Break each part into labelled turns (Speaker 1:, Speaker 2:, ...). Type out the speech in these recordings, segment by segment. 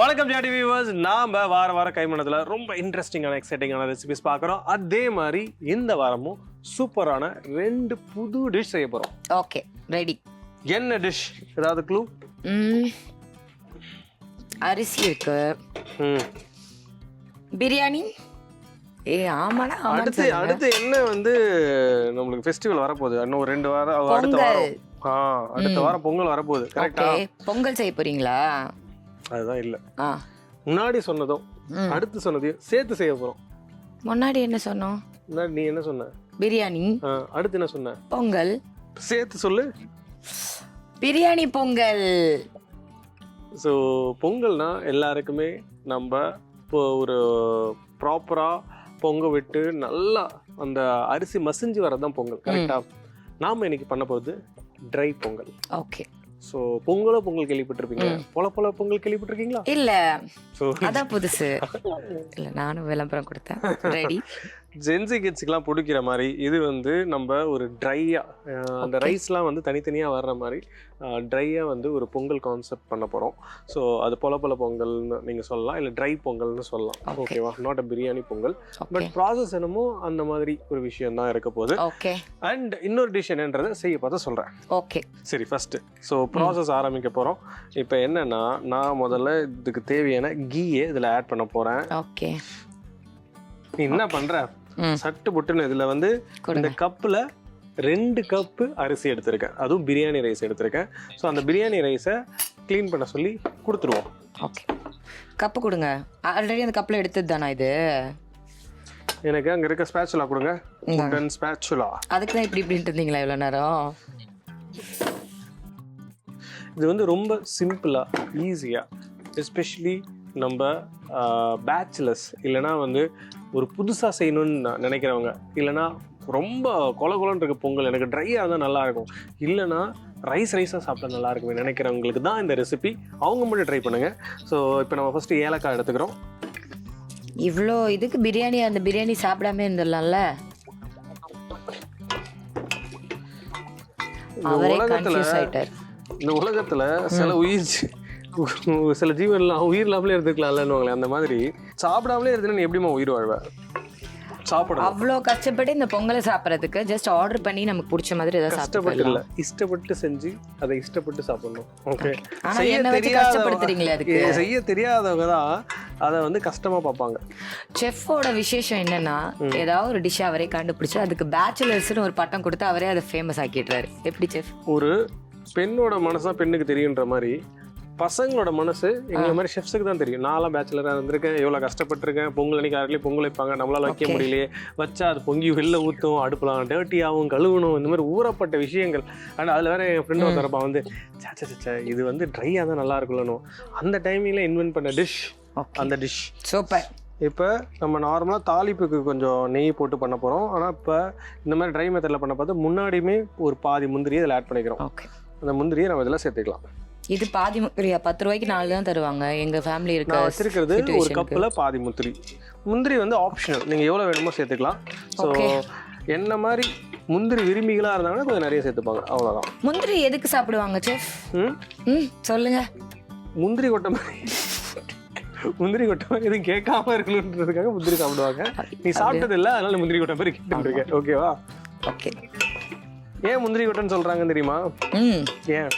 Speaker 1: வணக்கம் ஜாடி வியூவர்ஸ். நாம வாரம் கைமணத்தில் ரொம்ப இன்ட்ரெஸ்டிங்கான எக்ஸைட்டிங்கான ரெசிபிஸ் பார்க்குறோம். அதே மாதிரி இந்த வாரமும் சூப்பரான 2 புது டிஷ் செய்ய போகிறோம்.
Speaker 2: Okay, ready.
Speaker 1: என்ன டிஷ்? ஏதாவது க்ளூ?
Speaker 2: அரிசி இருக்கு, பிரியாணி. ஆமாடா.
Speaker 1: அடுத்து என்ன வந்து நம்மளுக்கு ஃபெஸ்டிவல் வரப்போகுது. இன்னும் 2 வாரம் அடுத்த வாரம் பொங்கல் வரப்போகுது. கரெக்டா?
Speaker 2: பொங்கல் செய்ய போறீங்களா?
Speaker 1: அதுதான் இல்ல, முன்னாடி சொன்னதும் அடுத்து சொன்னதையும் சேர்த்து செய்ய போறோம்.
Speaker 2: முன்னாடி என்ன சொன்னோம்?
Speaker 1: முன்னாடி நீ என்ன சொன்ன?
Speaker 2: பிரியாணி.
Speaker 1: அடுத்து என்ன சொன்ன?
Speaker 2: பொங்கல்.
Speaker 1: சேர்த்து சொல்லு.
Speaker 2: பிரியாணி பொங்கல்.
Speaker 1: ஸோ பொங்கல்னா எல்லாருக்குமே நம்ம இப்போ ஒரு ப்ராப்பரா பொங்க விட்டு நல்லா அந்த அரிசி மசிஞ்சு வரதான் பொங்கல். கரெக்டா? நாம இன்னைக்கு பண்ண போகுது try Pongal.
Speaker 2: Okay.
Speaker 1: So Pongal கேள்விப்பட்டிருப்பீங்க. பொல பொங்கல் கேள்விப்பட்டிருக்கீங்களா?
Speaker 2: இல்ல, அதான் புதுசு. இல்ல, நானும் விளம்பரம் கொடுத்தேன். ரெடி.
Speaker 1: ஜென்சி கிட்ஸுக்கெல்லாம் பிடிக்கிற மாதிரி இது வந்து நம்ம ஒரு ட்ரையா அந்த ரைஸ்லாம் வந்து தனித்தனியாக வர்ற மாதிரி ட்ரையாக வந்து ஒரு பொங்கல் கான்செப்ட் பண்ண போகிறோம். ஸோ அது பொல பொங்கல்னு நீங்கள் சொல்லலாம், இல்லை ட்ரை பொங்கல்னு சொல்லலாம். ஓகேவா? Not a biryani Pongal, but process என்னமோ அந்த மாதிரி ஒரு விஷயம் தான் இருக்க போகுது.
Speaker 2: ஓகே.
Speaker 1: அண்ட் இன்னொரு டிஷ் என்னன்றதை செய்ய பார்த்து சொல்கிறேன்.
Speaker 2: ஓகே,
Speaker 1: சரி. ஃபர்ஸ்ட் ஸோ ப்ராசஸ் ஆரம்பிக்க போகிறோம். இப்போ என்னன்னா, நான் முதல்ல இதுக்கு தேவையான கீயை இதில் ஆட் பண்ண போகிறேன்.
Speaker 2: ஓகே.
Speaker 1: நீ என்ன பண்ற? சட்டு புட்டுன்னு இதுல வந்து இந்த கப்புல 2 கப்பு அரிசி எடுத்திருக்கேன், அதுவும் பிரியாணி ரைஸ் எடுத்திருக்கேன். ஸோ அந்த பிரியாணி ரைஸை க்ளீன் பண்ண சொல்லி கொடுத்துருவோம்.
Speaker 2: ஓகே, கப்பு கொடுங்க. ஆல்ரெடி அந்த கப்பில் எடுத்தது தானா இது?
Speaker 1: எனக்கு அங்கே இருக்க ஸ்பேச்சுலா கொடுங்க. உடன் ஸ்பேச்சுலா.
Speaker 2: அதுக்கு தான் இப்படின்ட்டு இருந்தீங்களா இவ்வளோ நேரம்?
Speaker 1: இது வந்து ரொம்ப சிம்பிளா ஈஸியா, எஸ்பெஷலி நம்ம பேச்சுலர்ஸ் இல்லைனா வந்து ஒரு புதுசாக செய்யணும்னு நினைக்கிறவங்க, இல்லைனா ரொம்ப கொலன்னு இருக்க பொங்கல் எனக்கு ட்ரையாக இருந்தால் நல்லாயிருக்கும், இல்லைனா ரைஸாக சாப்பிட்டா நல்லா இருக்குமே நினைக்கிறவங்களுக்கு தான் இந்த ரெசிபி. அவங்க மட்டும் ட்ரை பண்ணுங்கள். ஸோ இப்போ நம்ம ஃபஸ்ட்டு ஏலக்காய் எடுத்துக்கிறோம்.
Speaker 2: இவ்வளோ இதுக்கு பிரியாணி, அந்த பிரியாணி சாப்பிடாம இருந்துடலாம்ல.
Speaker 1: இந்த உலகத்தில் சில ஜீவன்லாம் உயிர் இல்லாமலே இருந்துக்கலாம்லன்னு அந்த மாதிரி சாப்பிடாமலே இருந்துன்னா நீ எப்படிமா உயிர் வாழ்வ? சாப்பிட
Speaker 2: அவ்வளோ கஷ்டப்பட்டு இந்த பொங்கலை சாப்பிட்றதுக்கு ஜஸ்ட் ஆர்டர் பண்ணி நமக்கு பிடிச்ச மாதிரி ஏதாவது
Speaker 1: கஷ்டப்பட்டு இல்லை, இஷ்டப்பட்டு செஞ்சு அதை இஷ்டப்பட்டு சாப்பிடணும். ஓகே. செய்ய தெரியாதவங்க தான் அதை வந்து கஷ்டமா பார்ப்பாங்க.
Speaker 2: செஃப்போட விசேஷம் என்னன்னா, ஏதாவது ஒரு டிஷ் அவரே கண்டுபிடிச்சு அதுக்கு பேச்சுலர்ஸ்னு ஒரு பட்டம் கொடுத்து அவரே அதை ஃபேமஸ் ஆக்கிடுறாரு. எப்படி செஃப்?
Speaker 1: ஒரு பெண்ணோட மனசா பெண்ணுக்கு தெரியுன்ற மாதிரி பசங்களோட மனசு எங்களை மாதிரி ஷெஃப்ஸுக்கு தான் தெரியும். நான்லாம் பேச்சுலராக இருந்திருக்கேன், எவ்வளோ கஷ்டப்பட்டிருக்கேன். பொங்கல் அன்னைக்கு யாருலேயும் பொங்கல் வைப்பாங்க, நம்மளால வைக்க முடியலையே, வச்சா அது பொங்கி வெளில ஊற்றும், அடுப்பலாம் டேர்ட்டியாகவும் கழுவணும், இந்த மாதிரி ஊறப்பட்ட விஷயங்கள். ஆனால் அதில் வேற என் ஃப்ரெண்டு ஒருத்தரப்பா வந்து சச்ச இது வந்து ட்ரையாக தான் நல்லா இருக்குல்லணும் அந்த டைமிங்கில் இன்வென்ட் பண்ண டிஷ் அந்த டிஷ்.
Speaker 2: சூப்பர்.
Speaker 1: இப்போ நம்ம நார்மலாக தாளிப்புக்கு கொஞ்சம் நெய் போட்டு பண்ண போகிறோம். ஆனால் இப்போ இந்த மாதிரி ட்ரை மெத்தடில் பண்ண பார்த்து முன்னாடியுமே ஒரு பாதி முந்திரியை இதில் ஆட் பண்ணிக்கிறோம். அந்த முந்திரியை நம்ம இதில் சேர்த்துக்கலாம்.
Speaker 2: இது பாதி முந்திரியா? 10 ரூபாய்க்கு 4 தான் தருவாங்க எங்க ஃபேமிலி இருக்கு.
Speaker 1: நான் வச்சிருக்கிறது ஒரு கப்பில் பாதி முந்திரி வந்து ஆப்ஷனல், நீங்கள் எவ்வளோ வேணுமோ சேர்த்துக்கலாம். ஸோ என்ன மாதிரி முந்திரி விரும்பிகளாக இருந்தாங்கன்னா கொஞ்சம் நிறைய சேர்த்துப்பாங்க, அவ்வளோதான்.
Speaker 2: முந்திரி எதுக்கு சாப்பிடுவாங்க செஃப்? சொல்லுங்க.
Speaker 1: முந்திரி கொட்டை மாதிரி எதுவும் கேட்காம இருக்கணுன்றதுக்காக முந்திரி சாப்பிடுவாங்க. நீ சாப்பிட்டது இல்லை, அதனால முந்திரி கொட்டை மாதிரி கேட்டுட்டு இருக்கேன். ஓகேவா?
Speaker 2: ஓகே.
Speaker 1: ஏன் முந்திரி கொட்டைன்னு சொல்றாங்கன்னு தெரியுமா? ஏன்?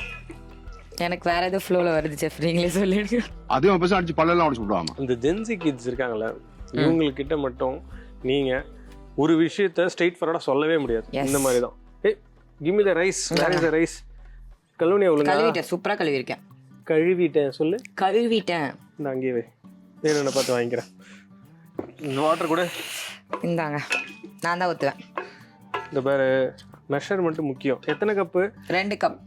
Speaker 2: எனக்கு வேற ஏதோ ஃப்ளோல வருது செஃப், நீங்களே சொல்லிடுங்க.
Speaker 3: அதே பசங்க அடிச்சு பல்லெல்லாம் அடிச்சு விடுவாங்க.
Speaker 1: இந்த ஜென்சி கிட்ஸ் இருக்காங்கல்ல, இவங்ககிட்ட மட்டும் நீங்க ஒரு விஷயத்த ஸ்ட்ரெயிட் ஃபார்வர்டா சொல்லவே முடியாது. இந்த மாதிரி தான். ஏய், give me the rice. Where is the rice? கழுவுனியா? ஒழுங்கா
Speaker 2: கழுவிட்டேன், சூப்பரா கழுவிருக்கேன்.
Speaker 1: கழுவிட்டேன் சொல்லு.
Speaker 2: கழுவிட்டேன்.
Speaker 1: இந்த அங்கேயே வை, வேணும்னு பார்த்து வாங்கிக்கிறேன். இந்த வாட்டர் கூட
Speaker 2: இந்தாங்க, நான் தான் ஊற்றுவேன்.
Speaker 1: இந்த பேரு மெஷர்மெண்ட் முக்கியம். எத்தனை கப்பு? 2 கப்.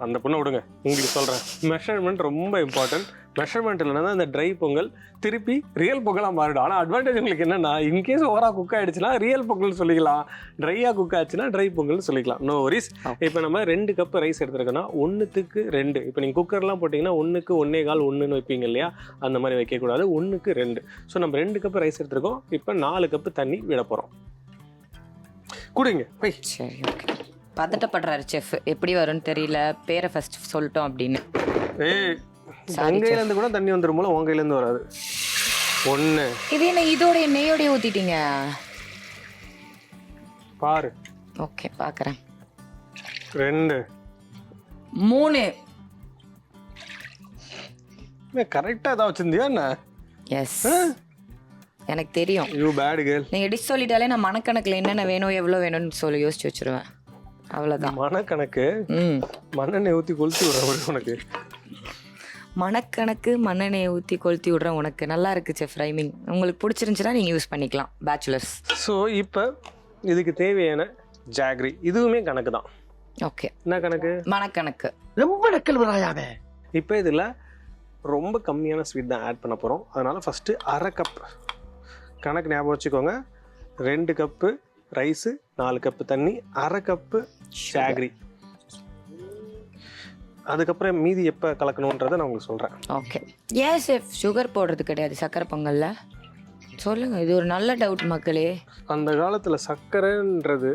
Speaker 1: அந்த பொண்ணை விடுங்க, உங்களுக்கு சொல்கிறேன். மெஷர்மெண்ட் ரொம்ப இம்பார்ட்டன்ட். மெஷர்மெண்ட் இல்லைன்னா இந்த ட்ரை பொங்கல் திருப்பி ரியல் பொங்கலாக மாறிடும். ஆனால் அட்வான்டேஜ் உங்களுக்கு என்னென்னா, இன்கேஸ் ஓவராக குக் ஆகிடுச்சுன்னா ரியல் பொங்கல் சொல்லிக்கலாம், ட்ரையாக குக் ஆச்சுன்னா ட்ரை பொங்கல் சொல்லிக்கலாம். No worries. இப்போ நம்ம 2 கப்பு ரைஸ் எடுத்துருக்கோன்னா 1க்கு 2. இப்போ நீங்கள் குக்கர்லாம் போட்டிங்கன்னா 1க்கு 1.25 1ன்னு வைப்பீங்க இல்லையா, அந்த மாதிரி வைக்கக்கூடாது. 1க்கு 2. ஸோ நம்ம 2 கப்பு ரைஸ் எடுத்துருக்கோம். இப்போ 4 கப்பு தண்ணி விட போகிறோம். குடிங்க.
Speaker 2: சரி, ஓகே. பதட்டப்படுறாரு செஃப், எப்படி வரும்னு தெரியல, பேரை ஃபர்ஸ்ட் சொல்லிட்டோம் அப்படின்னு.
Speaker 1: ஏய்,
Speaker 2: சாரி
Speaker 1: கையில இருந்து கூட தண்ணி வந்துரும் போல, உன் கையில இருந்து வராது. 1
Speaker 2: இது என்ன இதோட நெய்யோடய ஊத்திட்டீங்க?
Speaker 1: பாரு.
Speaker 2: ஓகே பாக்குறேன்.
Speaker 1: 2
Speaker 2: 3
Speaker 1: கரெக்டா ஏதாவது வச்சிருந்தியா என்ன?
Speaker 2: எஸ் எனக்கு தெரியும்.
Speaker 1: You bad girl.
Speaker 2: நீங்க டிஷ் சொல்லிட்டாலே நான் மனக்கணக்குல என்னென்ன வேணும் எவ்வளவு வேணும்னு சொல்லி யோசிச்சு வச்சிருவேன். அவ்வளவுதான்.
Speaker 1: மனக்கணக்கு மண்ணெண்ணெய் ஊத்தி கொளுத்தி விடுற உனக்கு.
Speaker 2: மணக்கணக்கு மண்ணெண்ணெயை ஊற்றி கொளுத்தி விடுறேன் உனக்கு. நல்லா இருக்கு செஃப் ரைமிங். உங்களுக்கு பிடிச்சிருந்துச்சுன்னா நீங்கள் யூஸ் பண்ணிக்கலாம் பேச்சுலர்ஸ்.
Speaker 1: ஸோ இப்போ இதுக்கு தேவையான ஜாகரி இதுவுமே கணக்கு தான்.
Speaker 2: ஓகே
Speaker 1: என்ன கணக்கு?
Speaker 2: மணக்கணக்கு.
Speaker 4: ரொம்ப நக்கல் வராயாவே.
Speaker 1: இப்போ இதில் ரொம்ப கம்மியான ஸ்வீட் தான் ஆட் பண்ண போகிறோம். அதனால் ஃபஸ்ட்டு 1/2 கப் கணக்கு ஞாபகம் வச்சுக்கோங்க. 2 கப்பு ரைஸு, 4 கப்பு தண்ணி, 1/2 கப்பு ஜாகரி. அதுக்கப்புறம் மீதி எப்போ கலக்கணுன்றதை நான் உங்களுக்கு சொல்கிறேன்.
Speaker 2: ஓகே. ஏன் செஃப் சுகர் போடுறது கிடையாது சக்கரை பொங்கலில்? சொல்லுங்கள், இது ஒரு நல்ல டவுட் மக்களே.
Speaker 1: அந்த காலத்தில் சர்க்கரைன்றது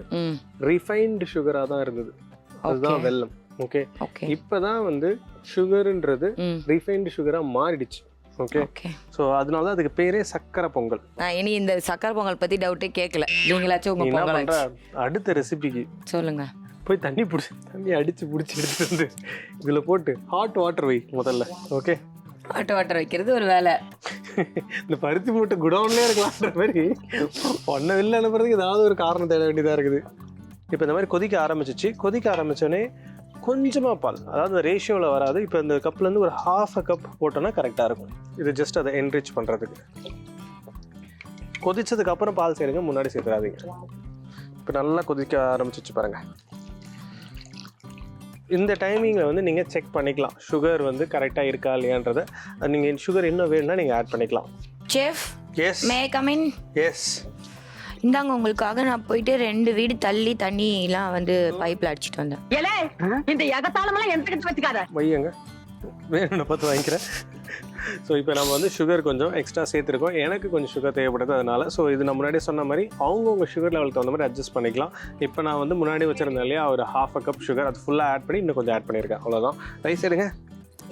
Speaker 1: ரிஃபைன்டு சுகராக தான் இருந்தது. அதுதான் வெல்லம். ஓகே. இப்போ தான் வந்து சுகருன்றது ரிஃபைன்டு சுகராக மாறிடுச்சு. ஓகே. ஸோ அதனால தான் அதுக்கு பேரே சக்கரை பொங்கல்.
Speaker 2: நான் இனி இந்த சக்கரை பொங்கல் பற்றி டவுட்டே கேட்கல. நீங்களாச்சும் உங்கள் பொங்கல்
Speaker 1: அடுத்த ரெசிபிக்கு
Speaker 2: சொல்லுங்கள்.
Speaker 1: போய் தண்ணி அடிச்சு பிடிச்சி எடுத்துட்டு வந்து இதில் போட்டு ஹாட் வாட்டர் வை முதல்ல. ஓகே.
Speaker 2: ஹாட் வாட்டர் வைக்கிறது ஒரு வேலை.
Speaker 1: இந்த பருத்தி மூட்டை குடவுன்லேயே இருக்கலாம்ன்ற மாதிரி ஒன்றை வெளில அனுப்புறதுக்கு ஏதாவது ஒரு காரணம் தேட வேண்டியதாக இருக்குது. இப்போ இந்த மாதிரி கொதிக்க ஆரம்பிச்சோடனே கொஞ்சமாக பால், அதாவது ரேஷியோவில் வராது. இப்போ இந்த கப்லேருந்து ஒரு 1/2 கப் போட்டோன்னா கரெக்டாக இருக்கும். இது ஜஸ்ட் அதை என்ரிச் பண்ணுறதுக்கு. கொதிச்சதுக்கு அப்புறம் பால் சேருங்க, முன்னாடி சேர்த்துறாதீங்க. இப்போ நல்லா கொதிக்க ஆரம்பிச்சிச்சு பாருங்கள். இந்த டைமிங்கில் வந்து நீங்கள் செக் பண்ணிக்கலாம் சுகர் வந்து கரெக்டாக இருக்கா இல்லையான்றதை. நீங்கள் சுகர் இன்னும் வேணும்னா நீங்கள் ஆட் பண்ணிக்கலாம்.
Speaker 2: Chef,
Speaker 1: yes
Speaker 2: may come in?
Speaker 1: Yes.
Speaker 2: இந்தாங்க உங்களுக்காக நான் போயிட்டு 2 வீடு தள்ளி தண்ணிலாம் வந்து பைப்பில் அடிச்சிட்டு வந்தேன்.
Speaker 4: இந்த எகத்தாலமெல்லாம் எந்த வச்சுக்காத
Speaker 1: வையங்க, வேணும்னு பார்த்து வாங்கிக்கிறேன். ஸோ இப்போ நம்ம வந்து சுகர் கொஞ்சம் எக்ஸ்ட்ரா சேர்த்துருக்கோம். எனக்கு கொஞ்சம் சுகர் தேவைப்படுது அதனால. ஸோ இது நான் முன்னாடியே சொன்ன மாதிரி அவங்கவுங்க சுகர் லெவலுக்கு தகுந்த மாதிரி அட்ஜஸ்ட் பண்ணிக்கலாம். இப்போ நான் வந்து முன்னாடி வச்சுருந்தேன் இல்லையா, ஒரு 1/2 கப் சுகர், அது ஃபுல்லாக ஆட் பண்ணி இன்னும் கொஞ்சம் ஆட் பண்ணியிருக்கேன். அவ்வளோதான். ரைஸ் எடுங்க.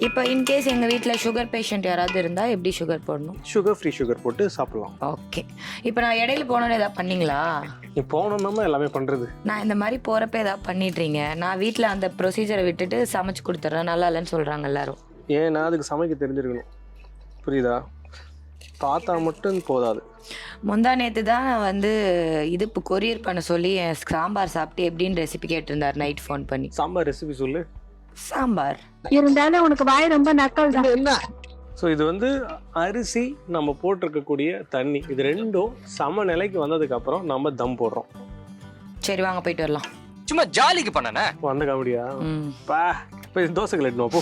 Speaker 2: இப்போ இன்கேஸ் எங்கள் வீட்டில் சுகர் பேஷண்ட் யாராவது இருந்தால் எப்படி சுகர் போடணும்?
Speaker 1: சுகர் ஃப்ரீ சுகர் போட்டு சாப்பிடலாம்.
Speaker 2: ஓகே. இப்போ நான் இடையில போனோன்னு எதாவது பண்ணீங்களா?
Speaker 1: நீ போனோம்னா எல்லாமே பண்ணுறது.
Speaker 2: நான் இந்த மாதிரி போகிறப்ப எதாவது பண்ணிடுறீங்க. நான் வீட்டில் அந்த ப்ரொசீஜரை விட்டுட்டு சமைச்சு கொடுத்துட்றேன், நல்லா இல்லைன்னு சொல்கிறாங்க எல்லாரும்.
Speaker 1: ஏன்னா அதுக்கு சமைக்க தெரிஞ்சிருக்கணும், புரியுதா? பார்த்தா மட்டும் போதாது.
Speaker 2: முந்தா நேற்று தான் வந்து இது இப்போ கொரியர் பண்ண சொல்லி என் சாம்பார் சாப்பிட்டு எப்படின்னு ரெசிபி கேட்டிருந்தார் நைட் ஃபோன் பண்ணி.
Speaker 1: சாம்பார் ரெசிபி சொல்லு.
Speaker 2: சாம்பார்
Speaker 4: இருந்தாலும் உனக்கு வாய் ரொம்ப நக்கல் தான். என்ன?
Speaker 1: ஸோ இது வந்து அரிசி, நம்ம போட்டிருக்கக்கூடிய தண்ணி, இது ரெண்டும் சம நிலைக்கு வந்ததுக்கப்புறம் நம்ம தம் போடுறோம்.
Speaker 2: சரி வாங்க போயிட்டு வரலாம்.
Speaker 5: சும்மா ஜாலிக்கு பண்ணனே
Speaker 1: வந்த காமெடியா? பா போய் தோசைகள் எடுத்துமா போ,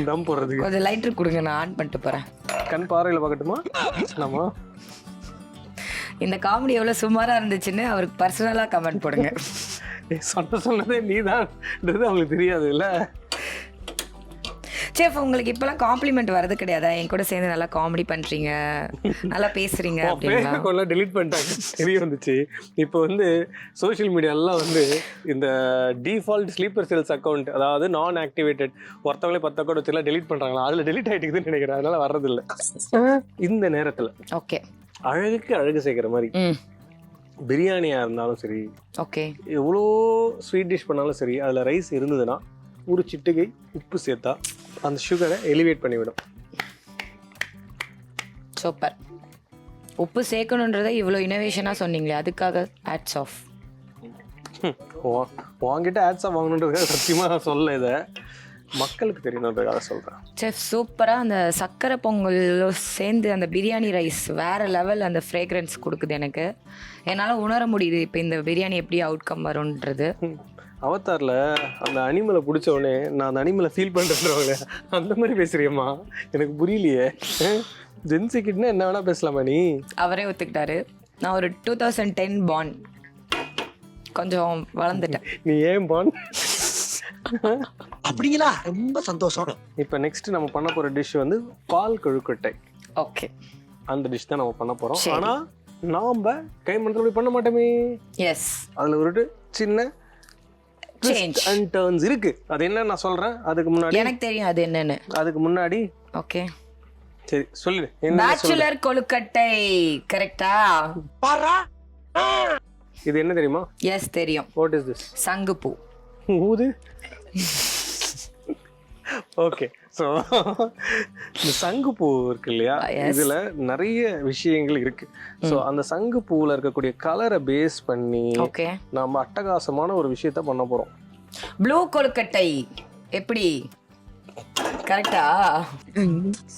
Speaker 1: தம் போடுறதுக்கு.
Speaker 2: கொஞ்சம் லைட்டர் கொடுங்க, நான் ஆன் பண்ணிட்டு போகிறேன்.
Speaker 1: கண் பார்வையில் பார்க்கட்டுமா? நம்ம
Speaker 2: இந்த காமெடி எவ்வளோ சுமாராக இருந்துச்சுன்னு அவருக்கு பர்சனலாக கமெண்ட் போடுங்க.
Speaker 1: சொன்னதே நீ தான்ன்றது அவங்களுக்கு தெரியாது இல்லை?
Speaker 2: செஃப், உங்களுக்கு இப்போலாம் காம்ப்ளிமெண்ட் வரது கிடையாதா? என் கூட சேர்ந்து நல்லா காமெடி பண்ணுறீங்க, நல்லா பேசுகிறீங்க அப்படின்னா
Speaker 1: டெலிட் பண்ணிட்டாங்க, தெரிய வந்துச்சு. இப்போ வந்து சோஷியல் மீடியாலாம் வந்து இந்த டிஃபால்ட் ஸ்லீப்பர் செல்ஸ் அக்கௌண்ட், அதாவது நான் ஆக்டிவேட்டட் ஒருத்தவங்களே 10 அக்கௌண்ட் வச்சுலாம் டெலிட் பண்ணுறாங்களா, அதில் டெலிட் ஆகிட்டுக்குதுன்னு நினைக்கிறேன். அதனால வர்றதில்லை இந்த நேரத்தில்.
Speaker 2: ஓகே.
Speaker 1: அழகுக்கு அழகு சேர்க்குற மாதிரி பிரியாணியாக இருந்தாலும் சரி,
Speaker 2: ஓகே,
Speaker 1: எவ்வளோ ஸ்வீட் டிஷ் பண்ணாலும் சரி, அதில் ரைஸ் இருந்ததுன்னா ஒரு சிட்டிகை உப்பு சேர்த்தா அந்த சுகரை எலிவேட் பண்ணிவிடும்.
Speaker 2: சூப்பர். உப்பு சேர்க்கணுன்றதை இவ்வளோ இனோவேஷனாக சொன்னீங்களே, அதுக்காக ஹேட்ஸ் ஆஃப்.
Speaker 1: வாங்கிட்டு ஹேட்ஸ் ஆஃப் வாங்கணுன்றதுக்காக சத்தியமாக நான் சொல்ல, இதை மக்களுக்கு தெரியணுன்றதுக்காக சொல்கிறேன்.
Speaker 2: செஃப், சூப்பராக அந்த சக்கரை பொங்கல் சேர்ந்து அந்த பிரியாணி ரைஸ் வேறு லெவல் அந்த ஃப்ரேக்ரன்ஸ் கொடுக்குது எனக்கு. என்னால் உணர முடியுது இப்போ இந்த பிரியாணி எப்படி அவுட்கம் வரும்ன்றது.
Speaker 1: அவதாரில் அந்த அனிமலை பிடிச்ச உடனே நான் அந்த அனிமலை ஃபீல் பண்ணுறேன்றவங்களே அந்த மாதிரி பேசுறியம்மா, எனக்கு புரியலையே. ஜென்சி கிட்னா என்ன வேணால் பேசலாமா நீ?
Speaker 2: அவரே ஒத்துக்கிட்டாரு. நான் ஒரு 2010 பார்ன், கொஞ்சம் வளர்ந்துட்டேன்.
Speaker 1: நீ ஏன் பார்ன்?
Speaker 4: அப்படிங்களா? ரொம்ப சந்தோஷம்.
Speaker 1: இப்போ நெக்ஸ்ட் நம்ம பண்ண போகிற டிஷ் வந்து பால் கொழுக்கட்டை.
Speaker 2: ஓகே,
Speaker 1: அந்த டிஷ் தான் நம்ம பண்ண போகிறோம். ஆனால் நாம் கைமணத்தில் பண்ண மாட்டோமே.
Speaker 2: எஸ்,
Speaker 1: அதில் ஒரு சின்ன ட்விஸ்ட் அண்ட் டர்ன்ஸ் இருக்கு. அது என்ன நான் சொல்றேன். அதுக்கு முன்னாடி
Speaker 2: எனக்கு தெரியும் அது என்னன்னு.
Speaker 1: அதுக்கு முன்னாடி
Speaker 2: ஓகே.
Speaker 1: சரி சொல்லு. என்ன
Speaker 2: பேச்சுலர் கொழுக்கட்டை கரெக்டா?
Speaker 1: இது என்ன தெரியுமா?
Speaker 2: எஸ் தெரியும்.
Speaker 1: What is this?
Speaker 2: சங்குப்பூ.
Speaker 1: ஊது. ஓகே. ஸோ இந்த சங்குப்பூ இருக்கு இல்லையா, இதுல நிறைய விஷயங்கள் இருக்கு. ஸோ அந்த சங்குப்பூவில் இருக்கக்கூடிய கலரை பேஸ் பண்ணி
Speaker 2: ஓகே
Speaker 1: நம்ம அட்டகாசமான ஒரு விஷயத்த பண்ண போறோம்.
Speaker 2: ப்ளூ கொழுக்கட்டை எப்படி? கரெக்டா?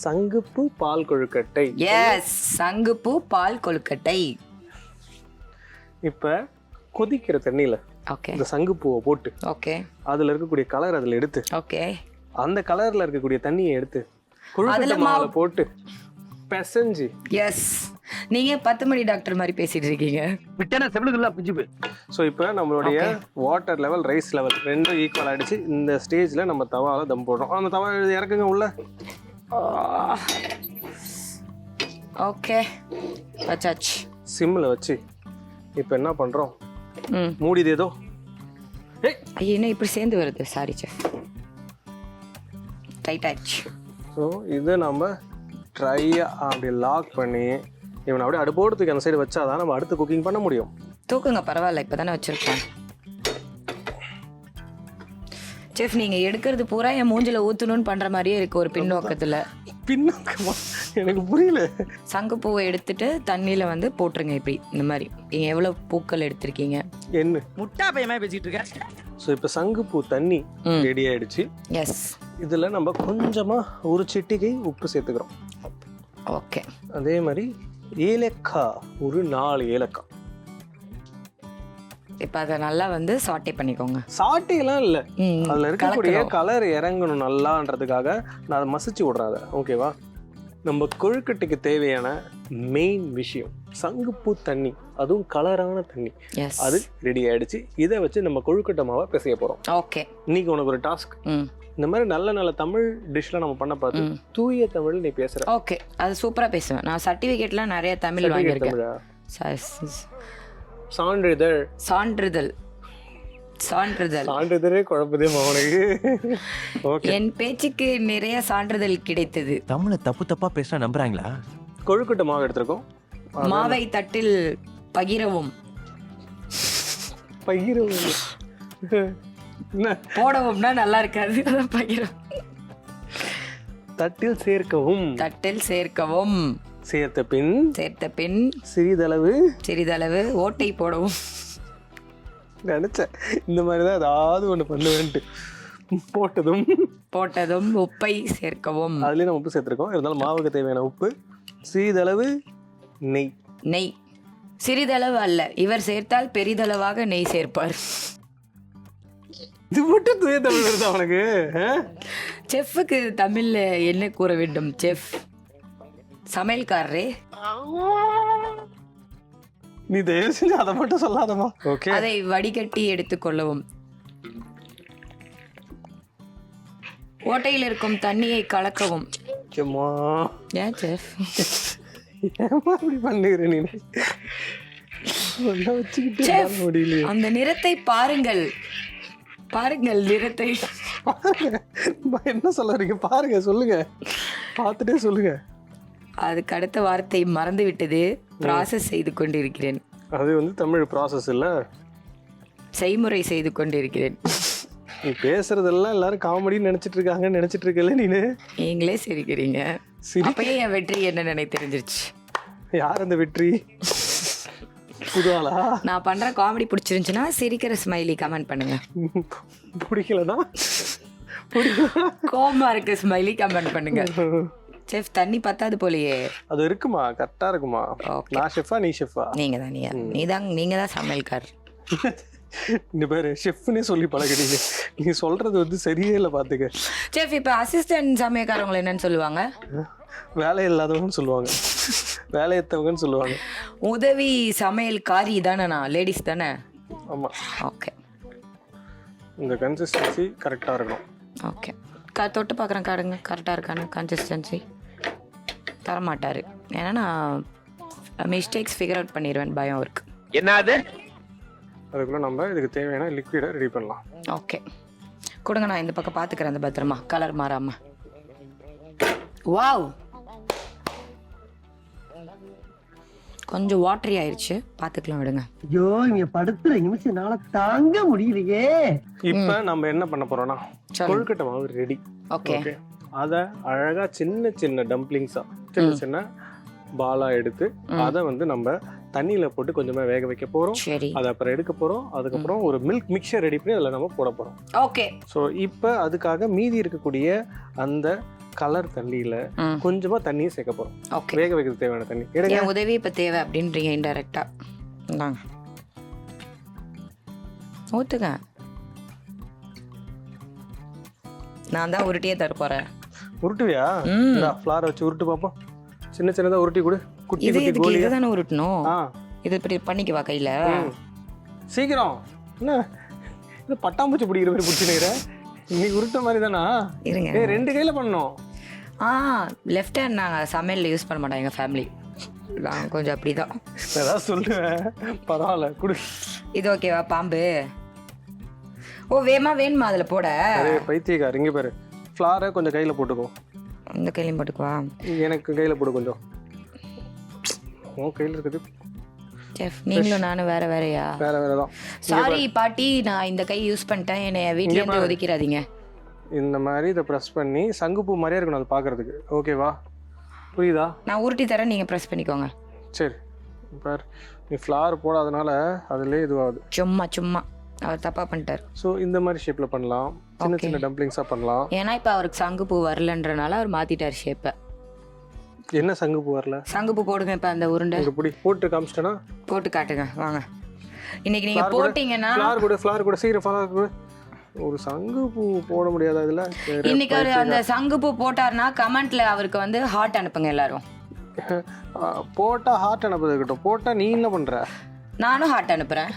Speaker 1: சங்குப்பூ பால் கொழுக்கட்டை.
Speaker 2: எஸ், சங்குப்பூ பால் கொழுக்கட்டை.
Speaker 1: இப்ப கொதிக்கிற தண்ணியில
Speaker 2: ஓகே
Speaker 1: இந்த சங்குப்பூவை போட்டு
Speaker 2: ஓகே
Speaker 1: அதுல இருக்கக்கூடிய கலர் அதுல எடுத்து
Speaker 2: ஓகே
Speaker 1: அந்த கலர்ல இருக்கக்கூடிய தண்ணியை எடுத்து கொழுக்கட்டை மாவுல போட்டு பிசைஞ்சு.
Speaker 2: எஸ், நீங்க 10 மணி டாக்டர் மாதிரி பேசிட்டு இருக்கீங்க.
Speaker 4: விட்டனா செவிலுக்குள்ள பிஞ்சு போய்.
Speaker 1: ஸோ இப்போ நம்மளுடைய வாட்டர் லெவல் ரைஸ் லெவல் ரெண்டும் ஈக்குவல் ஆயிடுச்சு. இந்த ஸ்டேஜ்ல நம்ம தவால தம் போடுறோம். அந்த தவா இறக்குங்க உள்ள.
Speaker 2: ஓகே வச்சாச்சு.
Speaker 1: சிம்ல வச்சு இப்போ என்ன பண்றோம்?
Speaker 2: ம்,
Speaker 1: மூடிது ஏதோ.
Speaker 2: ஐயோ, என்ன இப்படி சேர்ந்து வருது? சாரி செஃப், டைட் ஆயிடுச்சு.
Speaker 1: ஸோ இதை நம்ம ட்ரையாக அப்படி லாக் பண்ணி இவனை அப்படியே அடுப்போடுறதுக்கு அந்த சைடு வச்சாதான் நம்ம அடுத்து குக்கிங் பண்ண முடியும்.
Speaker 2: தூக்குங்க, பரவாயில்ல, இப்போ தானே வச்சுருக்கோம். செஃப் நீங்கள் எடுக்கிறது பூரா என் மூஞ்சில் ஊற்றணும்னு பண்ணுற மாதிரியே இருக்குது ஒரு பின்னோக்கத்தில்.
Speaker 1: பின்னோக்கமா? எனக்கு புரியல.
Speaker 2: சங்குப்பூவை எடுத்துட்டு தண்ணியில் வந்து போட்டுருங்க. இப்படி இந்த மாதிரி நீங்கள் எவ்வளோ பூக்கள் எடுத்திருக்கீங்க?
Speaker 1: என்ன
Speaker 4: முட்டா பையமா பேசிட்டு இருக்க?
Speaker 1: ஸோ இப்போ சங்குப்பூ தண்ணி ரெடி ஆயிடுச்சு.
Speaker 2: எஸ்,
Speaker 1: இதில் நம்ம கொஞ்சமாக ஒரு சிட்டிகை உப்பு சேர்த்துக்கிறோம்.
Speaker 2: ஓகே.
Speaker 1: அதே மாதிரி ஏலக்காய் ஒரு 4 ஏலக்காய்.
Speaker 2: இப்போ அதை நல்லா வந்து சாட்டே பண்ணிக்கோங்க.
Speaker 1: சாட்டையெல்லாம் இல்லை,
Speaker 2: ம்,
Speaker 1: அதில் இருக்கக்கூடிய
Speaker 2: கலக்கணும்.
Speaker 1: கலர் இறங்கணும் நல்லான்றதுக்காக நான் அதை மசிச்சு விட்றேன் அதை. ஓகேவா? நம்ம கொழுக்கட்டைக்கு தேவையான மெயின் விஷயம் சங்குப்பூ தண்ணி, அதுவும் கலரான தண்ணி.
Speaker 2: எஸ்,
Speaker 1: அது ரெடி ஆயிடுச்சு. இதை வச்சு நம்ம கொழுக்கட்டை மாவை பிசைய போகிறோம்.
Speaker 2: ஓகே.
Speaker 1: இன்னைக்கு உனக்கு ஒரு டாஸ்க்.
Speaker 2: ம்,
Speaker 1: இந்த மாதிரி நல்ல நல்ல தமிழ் டிஷ்லாம் நம்ம பண்ண பார்த்து தூய தமிழ் நீ பேசுற.
Speaker 2: ஓகே, அது சூப்பராக பேசுவேன். நான் சர்டிஃபிகேட்லாம் நிறைய தமிழ் வாங்கியிருக்கேன்.
Speaker 1: தமிழா?
Speaker 2: ச-
Speaker 1: சான்றிதழ்.
Speaker 2: சான்றிதழ். சான்றிதழ்.
Speaker 1: சான்றிதழே குழப்பதே மகனுக்கு. ஓகே.
Speaker 2: என் பேச்சுக்கு நிறைய சான்றிதழ் கிடைத்தது.
Speaker 5: தமிழை தப்பு தப்பா பேசினா நம்புறாங்களா?
Speaker 1: கொழுக்கட்டை மாவு எடுத்திருக்கோம்.
Speaker 2: மாவை தட்டில் பகிரவும்.
Speaker 1: பகிரவும் என்ன?
Speaker 2: போடவும்னா நல்லா இருக்காது, அதான் பகிரவும்.
Speaker 1: தட்டில் சேர்க்கவும்.
Speaker 2: தட்டில் சேர்க்கவும்.
Speaker 1: சேர்த்த பின்
Speaker 2: சேர்த்த பின்
Speaker 1: சிறிதளவு
Speaker 2: சிறிதளவு ஓட்டை போடவும்.
Speaker 1: நினைச்சேன் இந்த மாதிரி தான் ஏதாவது ஒன்று பண்ணுவேன்ட்டு.
Speaker 2: போட்டதும் உப்பை சேர்க்கவும்.
Speaker 1: அதுலேயும் நம்ம உப்பு சேர்த்துருக்கோம். இருந்தாலும் மாவுக்கு தேவையான உப்பு, சிறிதளவு நெய்.
Speaker 2: நெய் சிறிதளவு அல்ல, இவர் சேர்த்தால் பெரிதளவாக நெய் சேர்ப்பார்.
Speaker 1: இது மட்டும் தூய தமிழ் வருது அவனுக்கு.
Speaker 2: செஃப்புக்கு தமிழ்ல என்ன கூற வேண்டும்? செஃப், சமையல்காரரே.
Speaker 1: நீ தயவு செஞ்சு அதை மட்டும் சொல்லாதமா. ஓகே.
Speaker 2: அதை வடிகட்டி எடுத்துக்கொள்ளவும். ஓட்டையில் இருக்கும் தண்ணியை கலக்கவும்.
Speaker 1: ஏம்மா,
Speaker 2: ஏன் செஃப்?
Speaker 1: ஏம்மா இப்படி பண்ணுகிற நீ? வச்சுக்கிட்டு
Speaker 2: செஃப்,
Speaker 1: முடியலையே.
Speaker 2: அந்த நிறத்தை பாருங்கள், பாருங்கள் நிறத்தை.
Speaker 1: பாருங்க, என்ன சொல்ல வரீங்க? பாருங்க, சொல்லுங்க, பார்த்துட்டே சொல்லுங்க.
Speaker 2: அதுக்கு அடுத்த வார்த்தை மறந்து விட்டது. ப்ராசஸ் செய்து கொண்டிருக்கிறேன்.
Speaker 1: அது வந்து தமிழ் ப்ராசஸ் இல்ல,
Speaker 2: செய்முறை செய்து கொண்டிருக்கிறேன்.
Speaker 1: நீ பேசுறதெல்லாம் எல்லாரும் காமெடின்னு நினைச்சிட்டு இருக்காங்கன்னு நினைச்சிட்டு இருக்கல நீனு.
Speaker 2: நீங்களே சிரிக்கிறீங்க.
Speaker 1: சரி,
Speaker 2: அப்பயே என் வெற்றி என்ன நினைத்து தெரிஞ்சிருச்சு.
Speaker 1: யார் அந்த வெற்றி? புதுவாளா?
Speaker 2: நான் பண்ற காமெடி பிடிச்சிருந்துச்சுன்னா சிரிக்கிற ஸ்மைலி கமெண்ட் பண்ணுங்க.
Speaker 1: பிடிக்கலனா
Speaker 2: கோமா இருக்கு ஸ்மைலி கமெண்ட் பண்ணுங்க. செஃப், தண்ணி பத்தாது போலயே.
Speaker 1: அது இருக்குமா, கரெக்டா இருக்குமா?
Speaker 2: Okay.
Speaker 1: நான் ஷெஃபா நீ ஷெஃபா?
Speaker 2: நீங்க தான் சமையல்கார்.
Speaker 1: இந்த பேரு ஷெஃப்னே சொல்லி பழகிட்டீங்க. நீ சொல்றது வந்து சரியே இல்லை பாத்துக்க.
Speaker 2: செஃப், இப்ப அசிஸ்டன்ட் சமையல்காரங்களை என்னன்னு சொல்லுவாங்க?
Speaker 1: வேலை இல்லாதவங்கன்னு சொல்லுவாங்க, வேலையத்தவங்கன்னு சொல்லுவாங்க.
Speaker 2: உதவி சமையல்காரி தானே, நான் லேடிஸ் தானே?
Speaker 1: ஆமா.
Speaker 2: ஓகே,
Speaker 1: இந்த கன்சிஸ்டன்சி கரெக்டா இருக்கணும்.
Speaker 2: ஓகே. தொட்டு பார்க்குறேன், காடுங்க கரெக்டாக இருக்கான்னு. கன்சிஸ்டன்சி தரமாட்டார், ஏன்னா நான் மிஸ்டேக்ஸ் ஃபிகர் அவுட் பண்ணிடுவேன், பயம் இருக்கு.
Speaker 3: என்னது?
Speaker 1: அதுக்குள்ள நம்ம இதுக்கு தேவையான லிக்விடை ரெடி பண்ணலாம்.
Speaker 2: ஓகே, கொடுங்க, நான் இந்த பக்கம் பார்த்துக்கிறேன் அந்த பத்திரமா, கலர் மாறாம. வாவ், கொஞ்சம் வாட்டரி ஆயிடுச்சு, பாத்துக்கலாம் விடுங்க.
Speaker 6: ஐயோ இங்க படுத்துற நிமிஷம்னால தாங்க முடியலையே.
Speaker 1: இப்ப நம்ம என்ன பண்ண போறோம்னா
Speaker 2: சொல்லுங்க.
Speaker 1: கொழுக்கட்டை மாவு ரெடி.
Speaker 2: ஓகே,
Speaker 1: ஓகே, அதை அழகா சின்ன சின்ன டம்ப்ளிங்ஸா சின்ன சின்ன பாலா எடுத்து அதை வந்து நம்ம தண்ணியில போட்டு கொஞ்சமா வேக வைக்க போறோம்.
Speaker 2: சரி,
Speaker 1: அதை அப்புறம் எடுக்க போறோம். அதுக்கப்புறம் ஒரு மில்க் மிக்சர் ரெடி பண்ணி அதில் நம்ம போட போறோம்.
Speaker 2: ஓகே.
Speaker 1: ஸோ இப்போ அதுக்காக மீதி இருக்கக்கூடிய அந்த கலர் தண்ணியில கொஞ்சமா தண்ணியை சேர்க்க போறோம்.
Speaker 2: ஓகே,
Speaker 1: வேக வைக்கிறது தேவையான தண்ணி எடுங்க.
Speaker 2: என் உதவி இப்ப தேவை அப்படின்றீங்க இன்டைரக்டா. இந்தாங்க, ஊத்துங்க. நான் தான் உருட்டியே தர போறேன்.
Speaker 1: உருட்டுவியா? ஃப்ளார் வச்சு உருட்டு பாப்போம். சின்ன சின்னதா உருட்டி கொடு. குட்டி
Speaker 2: இது
Speaker 1: குட்டி
Speaker 2: இதுக்கு
Speaker 1: கோலியா.
Speaker 2: இதுதானே உருட்டணும்.
Speaker 1: ஆ,
Speaker 2: இது இப்படி பண்ணிக்குவா கையில.
Speaker 1: சீக்கிரம். என்ன இது பட்டாம்பூச்சி பிடிக்கிற மாதிரி பிடிச்சிருக்கிற? இன்னைக்கு உருட்ட மாதிரி தானா?
Speaker 2: இருங்க.
Speaker 1: ஏய், 2 கையில பண்ணணும்.
Speaker 2: லெஃப்ட் ஹேண்ட் நாங்கள் சமையலில் யூஸ் பண்ண மாட்டோம் எங்கள் ஃபேமிலி. நான் கொஞ்சம் அப்படிதான்.
Speaker 1: ஏதாவது சொல்லுவேன். பரவாயில்ல, குடு.
Speaker 2: இது ஓகேவா? பாம்பு. ஓ, வேணுமா அதில் போட?
Speaker 1: அரே பைத்தியக்கார், இங்க பாரு. ஃப்ளாரை கொஞ்சம் கையில போட்டுக்கோ.
Speaker 2: இந்த கையிலையும் போட்டுக்குவா?
Speaker 1: எனக்கு கையில போடு கொஞ்சம். உன் கையில இருக்குது.
Speaker 2: செஃப், நீங்களும் நானும் வேற வேறயா?
Speaker 1: வேற வேறதான்.
Speaker 2: சாரி பாட்டி, நான் இந்த கை யூஸ் பண்ணிட்டேன், என்னை வீட்ல இருந்து ஒதுக்கிறாதீங்க.
Speaker 1: இந்த மாதிரி இதை ப்ரெஸ் பண்ணி சங்குப்பூ மாதிரியே இருக்கணும் அது பார்க்கறதுக்கு. ஓகேவா? புரியுதா?
Speaker 2: நான் உருட்டி தரேன், நீங்க ப்ரெஸ் பண்ணிக்கோங்க.
Speaker 1: சரி பார், நீ ஃப்ளார் போடாதனால அதுலேயே இதுவாகுது.
Speaker 2: சும்மா அவர் தப்பா பண்ணிட்டார்.
Speaker 1: ஸோ இந்த மாதிரி ஷேப்பில் பண்ணலாம். சின்ன சின்ன டம்ப்ளிங்ஸாக பண்ணலாம்.
Speaker 2: ஏன்னா இப்போ அவருக்கு சங்குப்பூ வரலன்றனால அவர் மாத்திட்டார் ஷேப்பை.
Speaker 1: என்ன சங்குப்பூ வரல?
Speaker 2: சங்குப்பூ போடுங்க. இப்போ அந்த உருண்டை
Speaker 1: இங்கே பிடி போட்டு காமிச்சிட்டேன்னா
Speaker 2: போட்டு காட்டுங்க. வாங்க, இன்னைக்கு நீங்க போட்டீங்கன்னா
Speaker 1: ஃப்ளார் கூட சீக்கிரம் ஃப்ளார் கூட. ஒரு சங்குப்பூ போட முடியாதா இதில்?
Speaker 2: இன்னைக்கு அவர் அந்த சங்குப்பூ போட்டார்னா கமெண்ட்ல அவருக்கு வந்து ஹார்ட் அனுப்புங்க எல்லாரும்.
Speaker 1: போட்டா ஹார்ட் அனுப்புறது இருக்கட்டும், போட்டா நீ என்ன பண்ற?
Speaker 2: நானும் ஹார்ட் அனுப்புறேன்.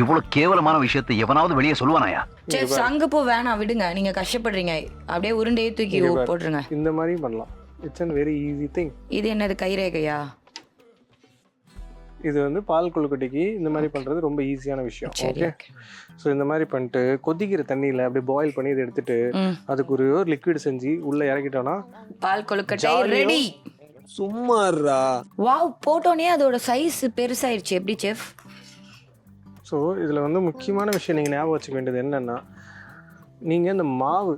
Speaker 4: இவ்வளவு கேவலமான விஷயத்தை எவனாவது வெளியே சொல்லுவானாயா?
Speaker 2: சரி, சங்குப்பூ வேணாம் விடுங்க, நீங்க கஷ்டப்படுறீங்க. அப்படியே உருண்டையே தூக்கி போட்டுருங்க.
Speaker 1: இந்த மாதிரி பண்ணலாம். It's an very easy thing.
Speaker 2: இது என்னது, கைரேகையா?
Speaker 1: இது வந்து பால் கொழுக்கட்டைக்கு இந்த மாதிரி பண்றது ரொம்ப ஈஸியான விஷயம். ஓகே, ஸோ இந்த மாதிரி பண்ணிட்டு கொதிக்கிற தண்ணியில அப்படியே பாயில் பண்ணி இதை எடுத்துட்டு அதுக்கு ஒரு லிக்விட் செஞ்சு உள்ள இறக்கிட்டோம்னா
Speaker 2: பால் கொழுக்கட்டை ரெடி.
Speaker 1: சும்மாறா.
Speaker 2: வாவ், போட்டோனே அதோட சைஸ் பெருசாயிருச்சு. எப்படி செஃப்?
Speaker 1: ஸோ இதில் வந்து முக்கியமான விஷயம் நீங்கள் ஞாபகம் வச்சுக்க வேண்டியது என்னென்னா, நீங்கள் இந்த மாவு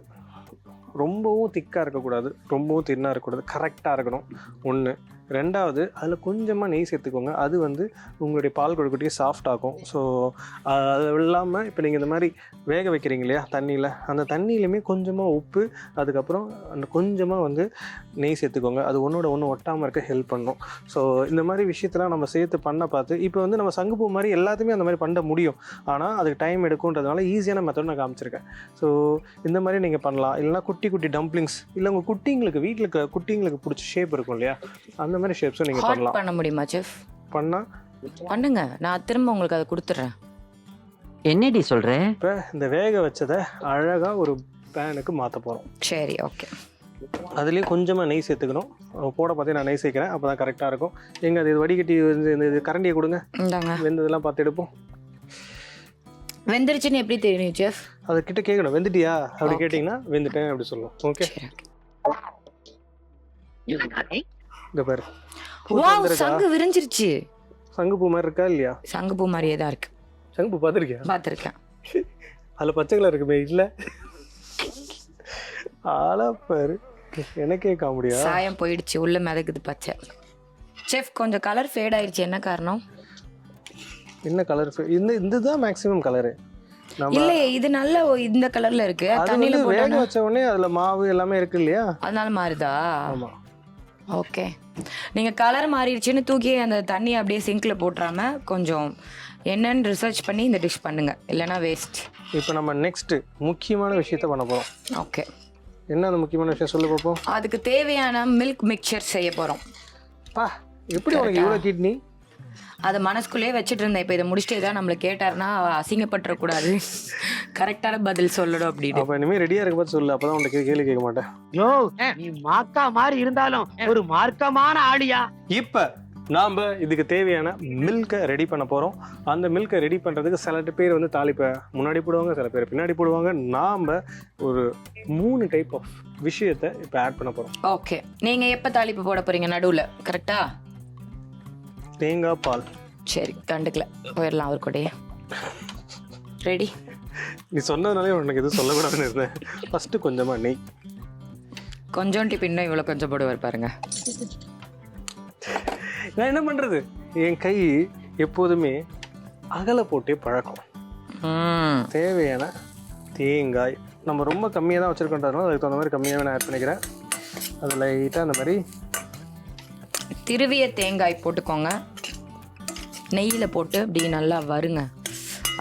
Speaker 1: ரொம்பவும் திக்காக இருக்கக்கூடாது, ரொம்பவும் தின்னாக இருக்கக்கூடாது, கரெக்டாக இருக்கணும். ஒன்று. ரெண்டாவது, அதில் கொஞ்சமாக நெய் சேர்த்துக்கோங்க. அது வந்து உங்களுடைய பால் கொழுக்கட்டையை சாஃப்ட் ஆகும். ஸோ அது இல்லாமல் இப்போ நீங்கள் இந்த மாதிரி வேக வைக்கிறீங்க இல்லையா தண்ணியில், அந்த தண்ணியிலுமே கொஞ்சமாக உப்பு, அதுக்கப்புறம் அந்த கொஞ்சமாக வந்து நெய் சேர்த்துக்கோங்க. அது ஒன்றோட ஒன்று ஒட்டாமல் இருக்க ஹெல்ப் பண்ணும். ஸோ இந்த மாதிரி விஷயத்தெல்லாம் நம்ம சேர்த்து பண்ண பார்த்து இப்போ வந்து நம்ம சங்குப்பூ மாதிரி எல்லாத்தையுமே அந்த மாதிரி பண்ண முடியும். ஆனால் அதுக்கு டைம் எடுக்கும்ன்றதுனால ஈஸியான மெத்தட் நான் காமிச்சிருக்கேன். ஸோ இந்த மாதிரி நீங்கள் பண்ணலாம். இல்லைனா குட்டி குட்டி டம்ப்ளிங்ஸ், இல்லை உங்கள் குட்டிங்களுக்கு வீட்டில் குட்டிங்களுக்கு பிடிச்ச ஷேப் இருக்கும் இல்லையா, அந்த மாதிரி ஷேப்ஸும் நீங்கள் பண்ணலாம்.
Speaker 2: பண்ண முடியுமா செஃப்?
Speaker 1: பண்ணுங்க,
Speaker 2: நான் திரும்ப உங்களுக்கு அதை கொடுத்துட்றேன்.
Speaker 4: என்னடி சொல்றேன்?
Speaker 1: இப்போ இந்த வேக வச்சதை அழகாக ஒரு பேனுக்கு மாற்ற போகிறோம்.
Speaker 2: சரி, ஓகே.
Speaker 1: அதுலேயும் கொஞ்சமாக நெய் சேர்த்துக்கணும். போட பார்த்தே நான் நெய் சேர்க்குறேன், அப்போ தான் கரெக்டாக இருக்கும். எங்கே அது வடிகட்டி இந்த கரண்டியை கொடுங்க.
Speaker 2: இந்தாங்க.
Speaker 1: வெந்ததெல்லாம் பார்த்து எடுப்போம்.
Speaker 2: வெந்துருச்சுன்னு எப்படி தெரியும் செஃப்?
Speaker 1: அது கிட்ட கேட்கணும், வெந்துட்டியா அப்படி கேட்டிங்கன்னா வெந்துட்டேன் அப்படி சொல்லுவோம். ஓகே, இந்த பாரு.
Speaker 2: வாவ், சங்கு விரிஞ்சிருச்சு.
Speaker 1: சங்குப்பூ மாதிரி இருக்கா இல்லையா?
Speaker 2: சங்குப்பூ மாதிரியே தான் இருக்கு.
Speaker 1: சங்குப்பூ பார்த்துருக்கியா?
Speaker 2: பார்த்துருக்கேன்.
Speaker 1: அதில் பச்சை கலர் இருக்குமே, இல்லை ஆளா பாரு, எனக்கே காமெடியா?
Speaker 2: சாயம் போயிடுச்சு, உள்ள மிதக்குது பச்சை. செஃப், கொஞ்சம் கலர் ஃபேட் ஆயிடுச்சு, என்ன காரணம்?
Speaker 1: என்ன கலர்? இந்த தான் மேக்ஸிமம் கலரு.
Speaker 2: இல்ல, இது நல்ல இந்த கலர்ல இருக்கு. தண்ணியில
Speaker 1: வேக வச்ச உடனே அதுல மாவு எல்லாமே இருக்கு இல்லையா,
Speaker 2: அதனால மாறுதா?
Speaker 1: ஆமா.
Speaker 2: ஓகே, நீங்க கலர் மாறிடுச்சுன்னு தூக்கி அந்த தண்ணி அப்படியே சிங்க்ல போட்டுறாம கொஞ்சம் என்னன்னு ரிசர்ச் பண்ணி இந்த டிஷ் பண்ணுங்க, இல்லைன்னா வேஸ்ட்.
Speaker 1: இப்போ நம்ம நெக்ஸ்ட் முக்கியமான விஷயத்த பண்ண போறோம்.
Speaker 2: ஓகே,
Speaker 1: என்ன அந்த முக்கியமான விஷயம் சொல்லு பாப்போம்.
Speaker 2: அதுக்கு தேவையான மில்க் மிக்சர் செய்ய போறோம்.
Speaker 1: பா, எப்படி உனக்கு இவ்வளோ கிட்னி?
Speaker 2: அதை மனசுக்குள்ளேயே வச்சுட்டு இருந்தேன். இப்போ இதை முடிச்சுட்டு ஏதாவது நம்மளை கேட்டாருன்னா அசிங்கப்பட்டுறக்கூடாது, கரெக்டான பதில் சொல்லணும் அப்படின்னு.
Speaker 1: அப்போ இனிமேல் ரெடியாக இருக்க பார்த்து சொல்லு, அப்போ தான் உனக்கு கேள்வி கேட்க மாட்டேன்.
Speaker 6: யோ, நீ மாக்கா மாதிரி இருந்தாலும் ஒரு மார்க்கமான ஆளியா.
Speaker 1: இப்போ நாம் இதுக்கு தேவையான மில்கை ரெடி பண்ண போகிறோம். அந்த மில்கை ரெடி பண்ணுறதுக்கு சில பேர் வந்து தாளிப்பை முன்னாடி போடுவாங்க, சில பேர் பின்னாடி போடுவாங்க. நாம் ஒரு 3 டைப் ஆஃப் விஷயத்தை இப்போ ஆட் பண்ண போகிறோம்.
Speaker 2: ஓகே, நீங்கள் எப்போ தாளிப்பு போட போகிறீங்க? நடுவில் கரெக்டா?
Speaker 1: தேங்காய் பால்.
Speaker 2: சரி, கண்டுக்கல, போயிடலாம் அவர் கூடயே. ரெடி?
Speaker 1: நீ சொன்னதுனாலே உனக்கு எதுவும் சொல்லக்கூடாதுன்னு இருந்தேன். ஃபஸ்ட்டு கொஞ்சமாக நெய்.
Speaker 2: கொஞ்சோண்டி பின்னும் இவ்வளோ கொஞ்சம் போடுவார் பாருங்க.
Speaker 1: நான் என்ன பண்ணுறது, என் கை எப்போதுமே அகல போட்டே பழக்கம். தேவையான தேங்காய் நம்ம ரொம்ப கம்மியாக தான் வச்சுருக்கோன்றதுனால அதுக்கு தகுந்த மாதிரி கம்மியாக நான் ஆட் பண்ணிக்கிறேன். அது லைட்டாக அந்த மாதிரி
Speaker 2: திருவிய தேங்காய் போட்டுக்கோங்க. நெய்யில் போட்டு அப்படி நல்லா வறுங்க.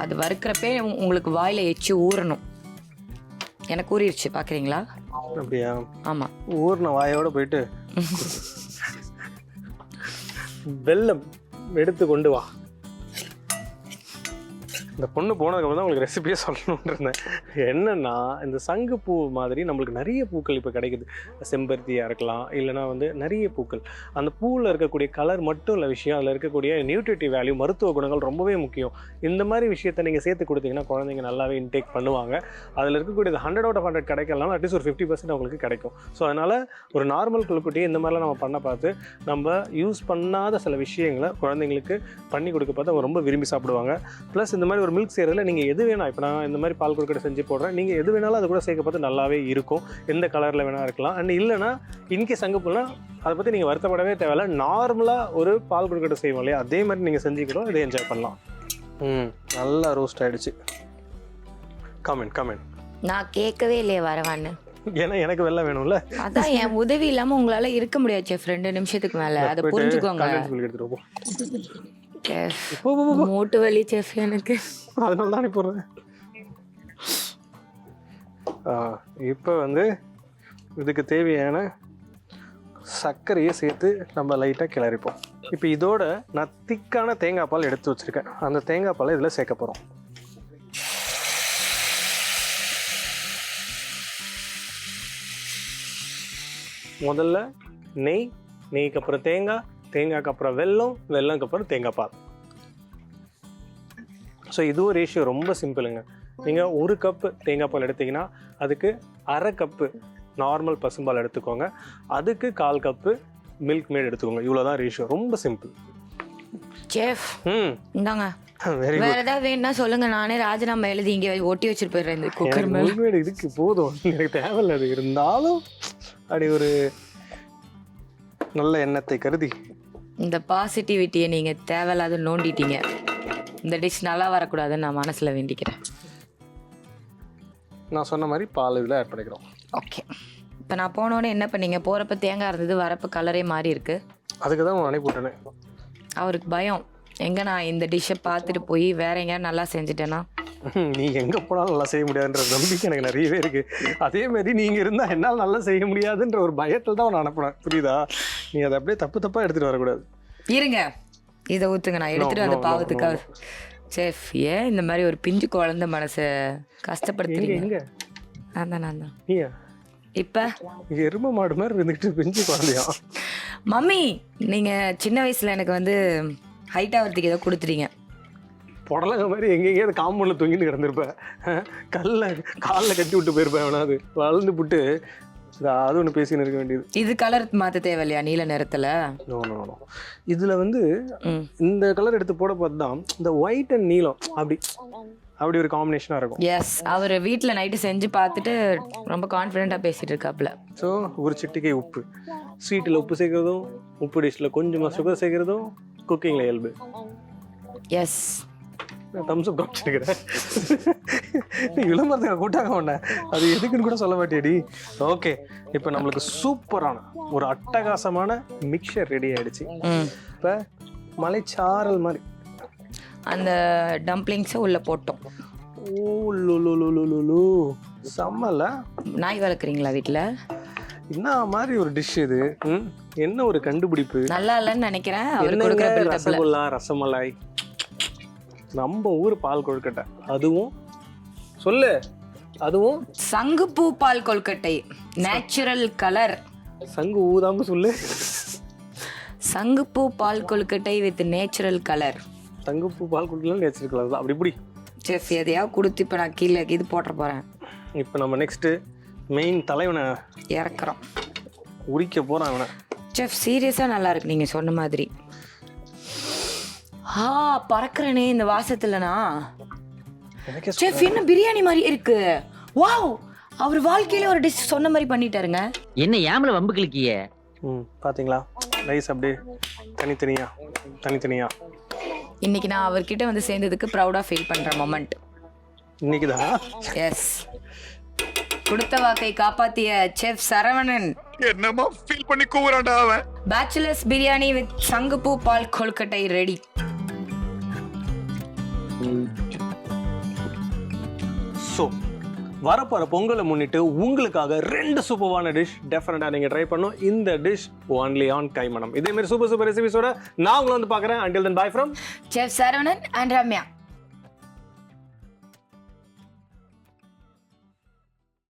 Speaker 2: அது வறுக்கிறப்பே உங்களுக்கு வாயில் எச்சு ஊறணும். எனக்கு ஊறிடுச்சு, பார்க்குறீங்களா?
Speaker 1: அப்படியா?
Speaker 2: ஆமாம்.
Speaker 1: ஊர்ன வாயோட போயிட்டு வெல்லம் எடுத்து கொண்டு வா. இந்த பொண்ணு போனதுக்கப்புறம் தான் உங்களுக்கு ரெசிபியே சொல்லணும்னு இருந்தேன். என்னென்னா, இந்த சங்குப்பூ மாதிரி நம்மளுக்கு நிறைய பூக்கள் இப்போ கிடைக்குது. செம்பருத்தியாக இருக்கலாம், இல்லைனா வந்து நிறைய பூக்கள். அந்த பூவில் இருக்கக்கூடிய கலர் மட்டும் இல்லை விஷயம், அதில் இருக்கக்கூடிய நியூட்ரிட்டிவ் வேல்யூ, மருத்துவ குணங்கள் ரொம்பவே முக்கியம். இந்த மாதிரி விஷயத்தை நீங்கள் சேர்த்து கொடுத்தீங்கன்னா குழந்தைங்க நல்லாவே இன்டேக் பண்ணுவாங்க. அதில் இருக்கக்கூடியது 100 out of 100 கிடைக்கலாம், அட்லீஸ்ட் ஒரு 50% அவங்களுக்கு கிடைக்கும். ஸோ அதனால் ஒரு நார்மல் குழுக்குட்டியை இந்த மாதிரிலாம் நம்ம பண்ண பார்த்து நம்ம யூஸ் பண்ணாத சில விஷயங்களை குழந்தைங்களுக்கு பண்ணி கொடுக்க பார்த்து அவங்க ரொம்ப விரும்பி சாப்பிடுவாங்க. ப்ளஸ் இந்த மாதிரி ஒரு மில்க் செய்கிறதுல நீங்கள் எது வேணால், இப்போ நான் இந்த மாதிரி பால் கொழுக்கட்டை செஞ்சு போடுறேன், நீங்கள் எது வேணாலும் அது கூட சேர்க்க பார்த்து நல்லாவே இருக்கும். எந்த கலரில் வேணால் இருக்கலாம். அண்ட் இல்லைனா இன்கேஸ் சங்குப்பூனா அதை பற்றி நீங்கள் வருத்தப்படவே தேவையில்லை. நார்மலாக ஒரு பால் கொழுக்கட்டை செய்வோம் இல்லையா, அதே மாதிரி நீங்கள் செஞ்சுக்கிட்டோம், இதை என்ஜாய் பண்ணலாம். நல்லா ரோஸ்ட் ஆகிடுச்சு. கமெண்ட்
Speaker 2: நான் கேட்கவே இல்லையே வரவான்னு.
Speaker 1: ஏன்னா எனக்கு வெள்ளம் வேணும்ல.
Speaker 2: அதான் என் உதவி இல்லாமல் உங்களால் இருக்க முடியாது செஃப் 2 நிமிஷத்துக்கு மேலே. அதை புரிஞ்சுக்கோங்க. மூட்டு வலி செஃப் எனக்கு,
Speaker 1: அதனால தானே போடுறேன். இப்போ வந்து இதுக்கு தேவையான சர்க்கரையை சேர்த்து நம்ம லைட்டாக கிளறிப்போம். இப்போ இதோட நான் திக்கான தேங்காய் பால் எடுத்து வச்சுருக்கேன். அந்த தேங்காய் பாலை இதில் சேர்க்க போகிறோம். முதல்ல நெய்க்கு அப்புறம் தேங்காய்க்கு அப்புறம் வெல்லம்க்கு அப்புறம் தேங்காய் பால். ஸோ இதுவும் ரேஷியோ ரொம்ப சிம்பிளுங்க. நீங்கள் 1 கப்பு தேங்காய் பால் எடுத்திங்கன்னா அதுக்கு 1/2 கப்பு நார்மல் பசும்பால் எடுத்துக்கோங்க. அதுக்கு 1/4 கப்பு மில்க் மேட் எடுத்துக்கோங்க. இவ்வளோதான் ரேஷியோ, ரொம்ப சிம்பிள்.
Speaker 2: செஃப் இந்தாங்க. வேற ஏதாவது வேணும்னா சொல்லுங்க, நானே ராஜினாமா எழுதி இங்கே ஒட்டி வச்சுட்டு போயிடுறேன். இந்த குக்கர்
Speaker 1: மில்க் மேட் இதுக்கு போதும், எனக்கு தேவையில்லை. அது இருந்தாலும் அப்படி ஒரு நல்ல எண்ணத்தை கருதி
Speaker 2: இந்த பாசிட்டிவிட்டியை நீங்கள் தேவையில்லாத நோண்டிட்டீங்க. இந்த டிஷ் நல்லா வரக்கூடாதுன்னு நான் மனசில் வேண்டிக்கிறேன்.
Speaker 1: நான் சொன்ன மாதிரி பால் இதில் ஆட் பண்ணிக்கிறோம்.
Speaker 2: ஓகே, இப்போ நான் போனோடனே என்ன பண்ணீங்க? போகிறப்ப தேங்காய் இருந்தது, வரப்போ கலரே மாறி இருக்கு.
Speaker 1: அதுக்கு தான் அனுப்பிவிட்டேனே.
Speaker 2: அவருக்கு பயம், எங்கே நான் இந்த டிஷ்ஷை பார்த்துட்டு போய் வேற எங்கேயாவது நல்லா செஞ்சுட்டேன்னா.
Speaker 1: நீ எங்கே போனாலும் நல்லா செய்ய முடியாதுன்ற நம்பிக்கை எனக்கு நிறையவே இருக்குது. அதே மாதிரி நீங்கள் இருந்தால் என்னால் நல்லா செய்ய முடியாதுன்ற ஒரு பயத்தில் தான் நான் அனுப்புனேன். புரியுதா? நீ அதை அப்படியே தப்பாக எடுத்துகிட்டு வரக்கூடாது.
Speaker 2: இருங்க, இதை ஊற்றுங்க, நான் எடுத்துகிட்டு அந்த பாவத்துக்காக. செஃப், ஏன் இந்த மாதிரி ஒரு பிஞ்சு குழந்தை மனசை கஷ்டப்படுத்துறீங்க? நான் தான்
Speaker 1: நீயா?
Speaker 2: இப்போ
Speaker 1: எருமை மாடு மாதிரி இருந்துக்கிட்டு பிஞ்சு குழந்தையா?
Speaker 2: மம்மி, நீங்கள் சின்ன வயசில் எனக்கு வந்து ஹைட் ஆகிறதுக்கு ஏதோ கொடுத்துட்டீங்க.
Speaker 1: புடலங்க மாதிரி எங்கெங்கேயாவது காம்பவுண்டில் தொங்கிட்டு கிடந்திருப்பேன். காலில் கட்டி விட்டு போயிருப்பேன். அவனாவது வளர்ந்து விட்டு அது ஒன்று பேசின்னு இருக்க வேண்டியது.
Speaker 2: இது கலர் மாற்ற தேவையில்லையா நீல நிறத்தில்?
Speaker 1: இதில் வந்து இந்த கலர் எடுத்து போட பார்த்து தான் இந்த ஒயிட் அண்ட் நீலம் அப்படி ஒரு காம்பினேஷனாக இருக்கும்.
Speaker 2: எஸ், அவர் வீட்டில் நைட்டு செஞ்சு பார்த்துட்டு ரொம்ப கான்ஃபிடென்ட்டாக பேசிகிட்டு இருக்காப்புல.
Speaker 1: ஸோ ஒரு சிட்டிக்கை உப்பு, ஸ்வீட்டில் உப்பு சேர்க்குறதும், உப்பு டிஷ்ஷில் கொஞ்சமாக சுகர் சேர்க்குறதும் குக்கிங்கில் இயல்பு.
Speaker 2: எஸ்,
Speaker 1: நான் தம்ஸ் அப் காமிச்சிருக்கிறேன். விளம்பரத்துக்கு கூட்டாக மாட்டேன், அது எதுக்குன்னு கூட சொல்ல மாட்டேடி. ஓகே, இப்போ நம்மளுக்கு சூப்பரான ஒரு அட்டகாசமான மிக்சர் ரெடி ஆயிடுச்சு. இப்போ மலைச்சாரல் மாதிரி
Speaker 2: அந்த டம்ப்ளிங்ஸை உள்ளே போட்டோம்.
Speaker 1: செம்மல. நாய்
Speaker 2: வளர்க்குறீங்களா வீட்டில்?
Speaker 1: என்ன மாதிரி ஒரு டிஷ் இது? என்ன ஒரு கண்டுபிடிப்பு.
Speaker 2: நல்லா இல்லைன்னு நினைக்கிறேன். அவர்
Speaker 1: ரசகுல்லா, ரசமலாய், நம்ம ஊர் பால் கொழுக்கட்டை, அதுவும் சொல்லு, அதுவும்
Speaker 2: சங்குப்பூ பால் கொழுக்கட்டை, நேச்சுரல் கலர்.
Speaker 1: சங்கு ஊதாம சொல்லு.
Speaker 2: சங்குப்பூ பால் கொழுக்கட்டை வித் நேச்சுரல் கலர்.
Speaker 1: சங்குப்பூ பால் கொழுக்கட்டை நேச்சுரல் கலர் தான். அப்படி
Speaker 2: செஃப், எதையாவது கொடுத்து இப்போ நான் கீழே இது போட்டுற போகிறேன்.
Speaker 1: இப்போ நம்ம நெக்ஸ்ட்டு மெயின் தலைவனை
Speaker 2: இறக்குறோம்.
Speaker 1: உரிக்க போகிறான் அவனை.
Speaker 2: செஃப் சீரியஸாக நல்லா இருக்கு நீங்கள் சொன்ன மாதிரி. பறக்கிறனே இந்த வாசத்துலனா. செஃப் என்ன பிரியாணி மாதிரி இருக்கு. வாவ், அவர் வாழ்க்கையில ஒரு டிஷ் சொன்ன மாதிரி பண்ணிட்டாருங்க.
Speaker 6: என்ன ஏமல வம்பு கிளிக்கிய?
Speaker 1: பாத்தீங்களா ரைஸ் அப்படியே தனித்தனியா.
Speaker 2: இன்னைக்கு நான் அவர்கிட்ட வந்து சேர்ந்ததுக்கு ப்ரௌடா ஃபீல் பண்ற மொமெண்ட்
Speaker 1: இன்னைக்கு தான்.
Speaker 2: எஸ், கொடுத்த வாக்கை காப்பாத்திய செஃப் சரவணன்.
Speaker 3: என்னமா ஃபீல் பண்ணி கூவுறான்டா அவன்.
Speaker 2: பேச்சுலர்ஸ் பிரியாணி வித் சங்குப்பூ பால் கொழுக்கட்டை ரெடி.
Speaker 1: ஸோ வரப்போற பொங்கலை முன்னிட்டு உங்களுக்காக 2 சூப்பரான டிஷ் டெஃபினட்டா நீங்க ட்ரை பண்ணணும். இந்த டிஷ் ஒன்லி ஆன் கைமணம். இதே மாதிரி சூப்பர் ரெசிபிஸோட நான் உங்களை வந்து பார்க்குறேன். Until then, bye from
Speaker 2: chef Saravanan and Ramya.